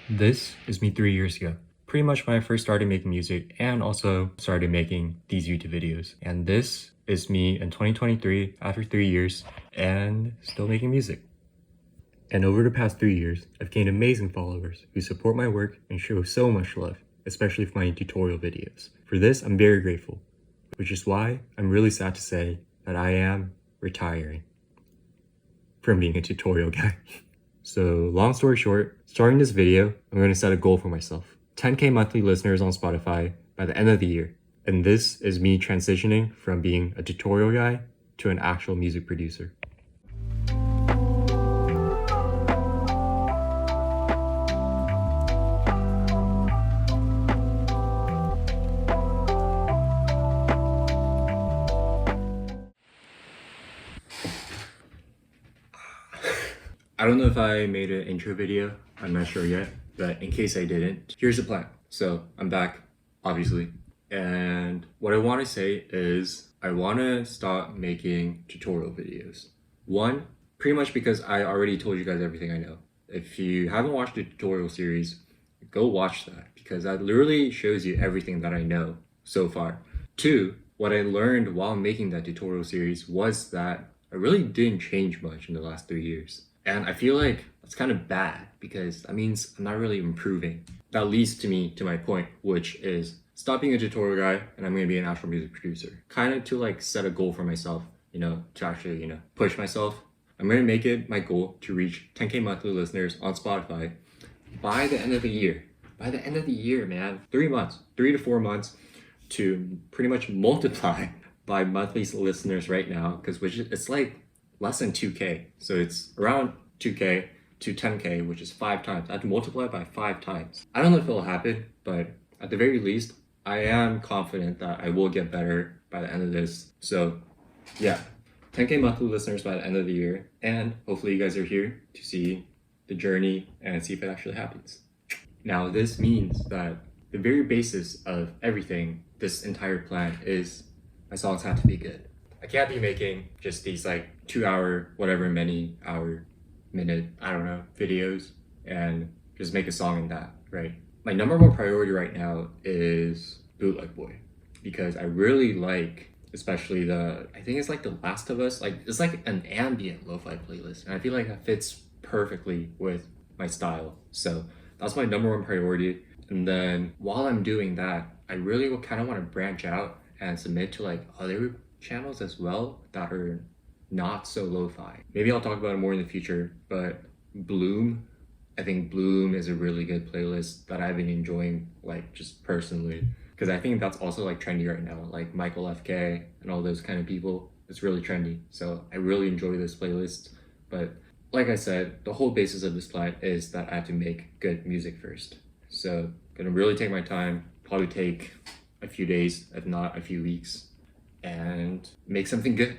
This is me 3 years ago. Pretty much when I first started making music and also started making these YouTube videos. And this is me in 2023 after 3 years and still making music. And over the past 3 years, I've gained amazing followers who support my work and show so much love, especially for my tutorial videos. For this, I'm very grateful, which is why I'm really sad to say that I am retiring from being a tutorial guy. So long story short, starting this video, I'm going to set a goal for myself. 10K monthly listeners on Spotify by the end of the year. And this is me transitioning from being a tutorial guy to an actual music producer. I don't know if I made an intro video, I'm not sure yet, but in case I didn't, here's the plan. So I'm back, obviously, and what I want to say is I want to stop making tutorial videos. One, pretty much because I already told you guys everything I know. If you haven't watched the tutorial series, go watch that because that literally shows you everything that I know so far. Two, what I learned while making that tutorial series was that I really didn't change much in the last 3 years. And I feel like that's kind of bad because that means I'm not really improving. That leads to my point, which is stop being a tutorial guy and I'm gonna be an actual music producer. Kind of to like set a goal for myself, to actually, push myself. I'm gonna make it my goal to reach 10K monthly listeners on Spotify by the end of the year. By the end of the year, man, 3 months, 3 to 4 months to pretty much multiply by monthly listeners right now, because it's like less than 2K. So it's around 2K to 10K, which is 5 times. I have to multiply it by 5 times. I don't know if it'll happen, but at the very least, I am confident that I will get better by the end of this. So yeah, 10K monthly listeners by the end of the year. And hopefully you guys are here to see the journey and see if it actually happens. Now, this means that the very basis of everything, this entire plan, is my songs have to be good. I can't be making just these like 2 hour, whatever many hour, minute, I don't know, videos and just make a song in that, right? My number one priority right now is Bootleg Boy because I really like, especially I think it's like The Last of Us, like it's like an ambient lo-fi playlist and I feel like that fits perfectly with my style. So that's my number one priority. And then while I'm doing that, I really kind of want to branch out and submit to like other channels as well that are not so lo-fi. Maybe I'll talk about it more in the future, but Bloom, I think Bloom is a really good playlist that I've been enjoying, like just personally, because I think that's also like trendy right now, like Michael FK and all those kind of people. It's really trendy. So I really enjoy this playlist. But like I said, the whole basis of this plan is that I have to make good music first. So I'm gonna really take my time, probably take a few days, if not a few weeks, and make something good.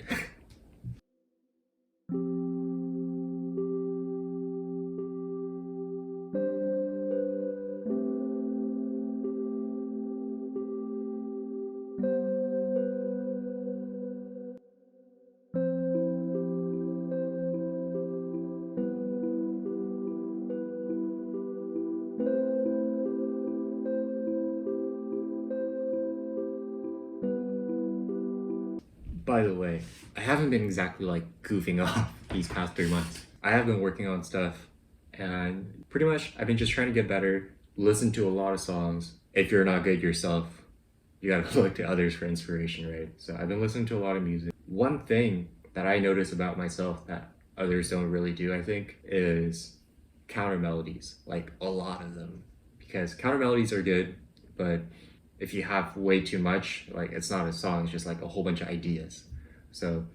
By the way, I haven't been exactly like goofing off these past 3 months. I have been working on stuff and pretty much I've been just trying to get better, listen to a lot of songs. If you're not good yourself, you gotta look to others for inspiration, right? So I've been listening to a lot of music. One thing that I notice about myself that others don't really do, I think, is counter melodies, like a lot of them. Because counter melodies are good, but if you have way too much, like it's not a song, it's just like a whole bunch of ideas. So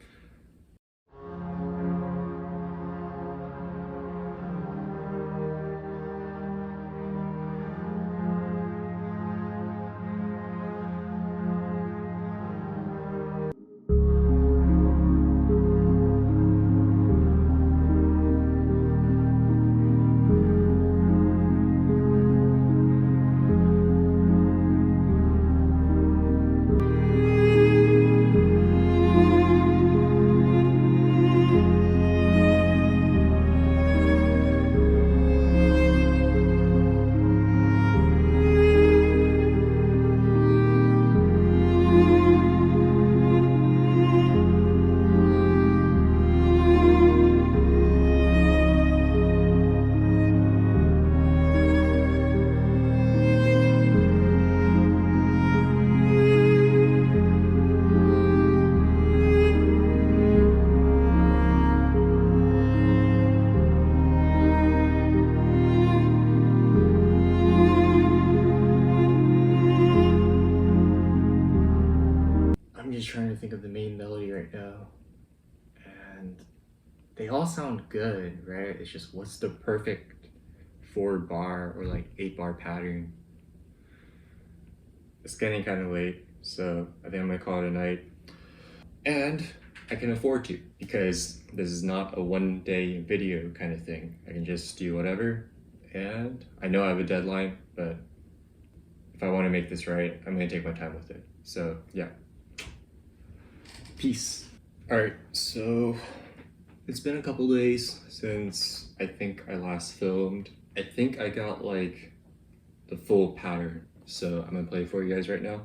right now, and they all sound good, right? It's just what's the perfect 4 bar or like 8 bar pattern. It's getting kind of late, so I think I'm gonna call it a night. And I can afford to, because this is not a 1 day video kind of thing. I can just do whatever, and I know I have a deadline, but if I want to make this right, I'm gonna take my time with it. So yeah, peace. All right, so it's been a couple days since I think I last filmed. I think I got like the full pattern, so I'm gonna play it for you guys right now.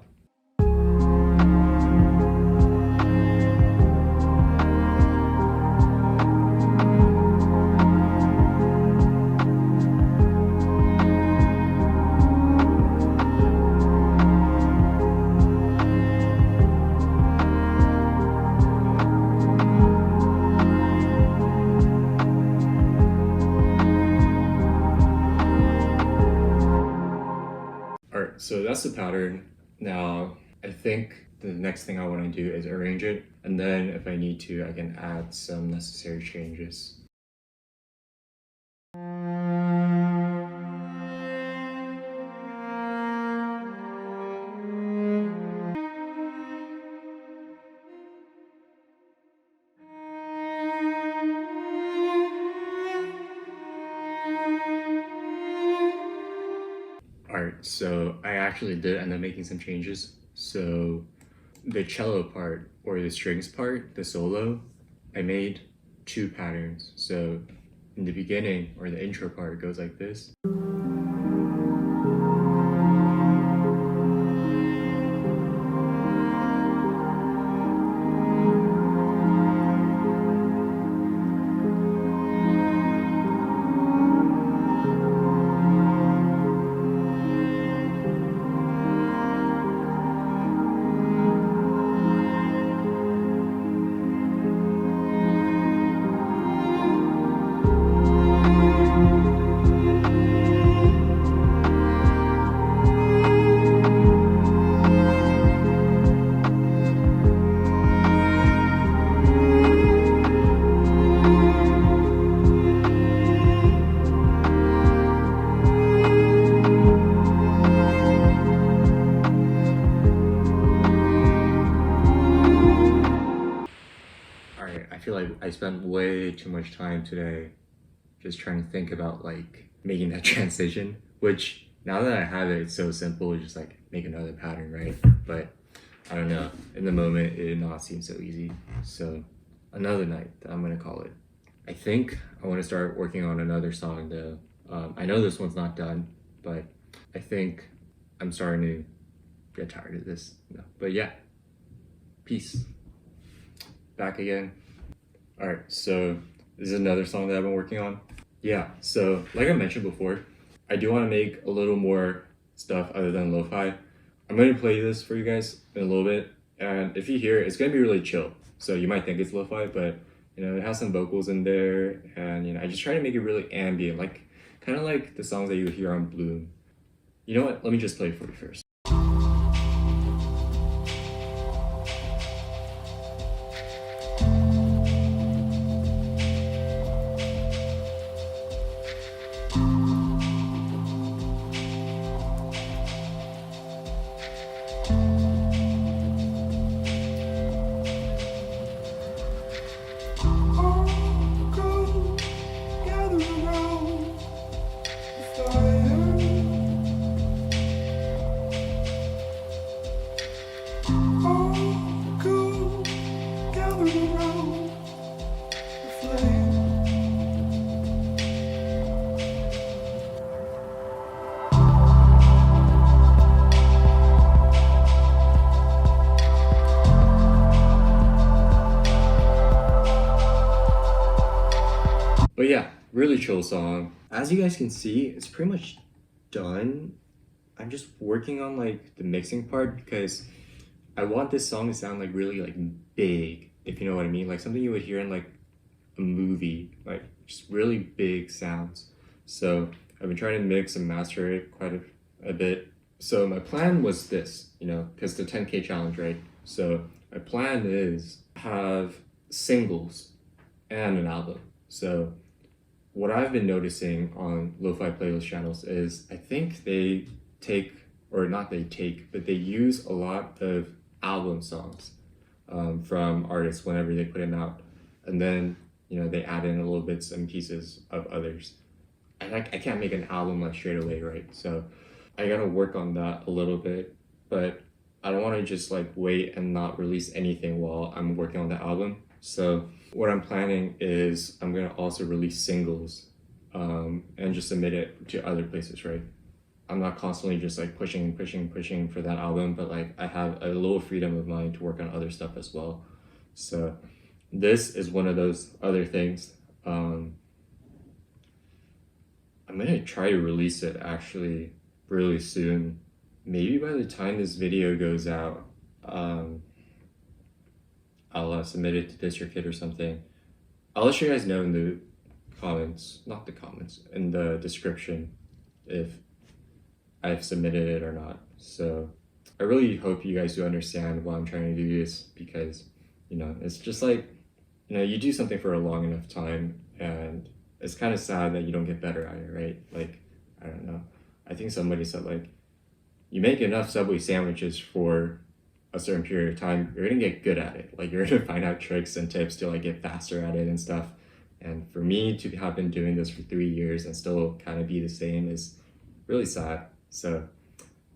Alright, so that's the pattern. Now, I think the next thing I want to do is arrange it, and then if I need to, I can add some necessary changes. Alright, so I actually did end up making some changes. So the cello part, or the strings part, the solo, I made 2 patterns. So in the beginning, or the intro part, it goes like this. I feel like I spent way too much time today just trying to think about like making that transition, which now that I have it, it's so simple. It's just like make another pattern, right? But I don't know, in the moment it did not seem so easy. So another night, I'm gonna call it. I think I want to start working on another song though. I know this one's not done, but I think I'm starting to get tired of this. No. But yeah, peace. Back again. All right, so this is another song that I've been working on. Yeah, so like I mentioned before, I do want to make a little more stuff other than lo-fi. I'm going to play this for you guys in a little bit, and if you hear it, it's going to be really chill. So you might think it's lo-fi, but you know, it has some vocals in there, and you know, I just try to make it really ambient, like kind of like the songs that you hear on Bloom. You know what? Let me just play it for you first. But yeah, really chill song. As you guys can see, it's pretty much done. I'm just working on like the mixing part because I want this song to sound like really like big, if you know what I mean. Like something you would hear in like a movie, like just really big sounds. So I've been trying to mix and master it quite a bit. So my plan was this, you know, because the 10K challenge, right? So my plan is have singles and an album. So what I've been noticing on lo-fi playlist channels is I think they take, or not they take, but they use a lot of album songs from artists whenever they put them out. And then, you know, they add in a little bits and pieces of others. And I can't make an album like straight away, right? So I gotta work on that a little bit, but I don't want to just like wait and not release anything while I'm working on the album. So what I'm planning is I'm gonna also release singles and just submit it to other places, right? I'm not constantly just like pushing for that album, but like I have a little freedom of mind to work on other stuff as well. So this is one of those other things. I'm gonna try to release it actually really soon. Maybe by the time this video goes out, I'll submit it to DistroKid or something. I'll let you guys know in the comments, not the comments, in the description if I've submitted it or not. So I really hope you guys do understand why I'm trying to do this, because, you know, it's just like, you know, you do something for a long enough time and it's kind of sad that you don't get better at it, right? Like, I don't know. I think somebody said like, you make enough Subway sandwiches for a certain period of time, you're gonna get good at it. Like you're gonna find out tricks and tips to like get faster at it and stuff. And for me to have been doing this for 3 years and still kind of be the same is really sad. So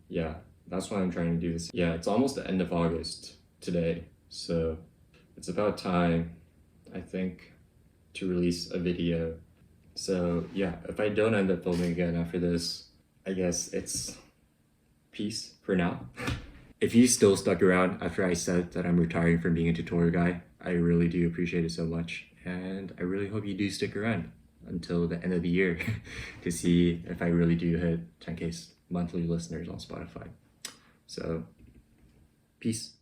yeah, that's why I'm trying to do this. Yeah, it's almost the end of August today. So it's about time, I think, to release a video. So yeah, if I don't end up filming again after this, I guess it's peace for now. If you still stuck around after I said that I'm retiring from being a tutorial guy, I really do appreciate it so much. And I really hope you do stick around until the end of the year to see if I really do hit 10K monthly listeners on Spotify. So, peace.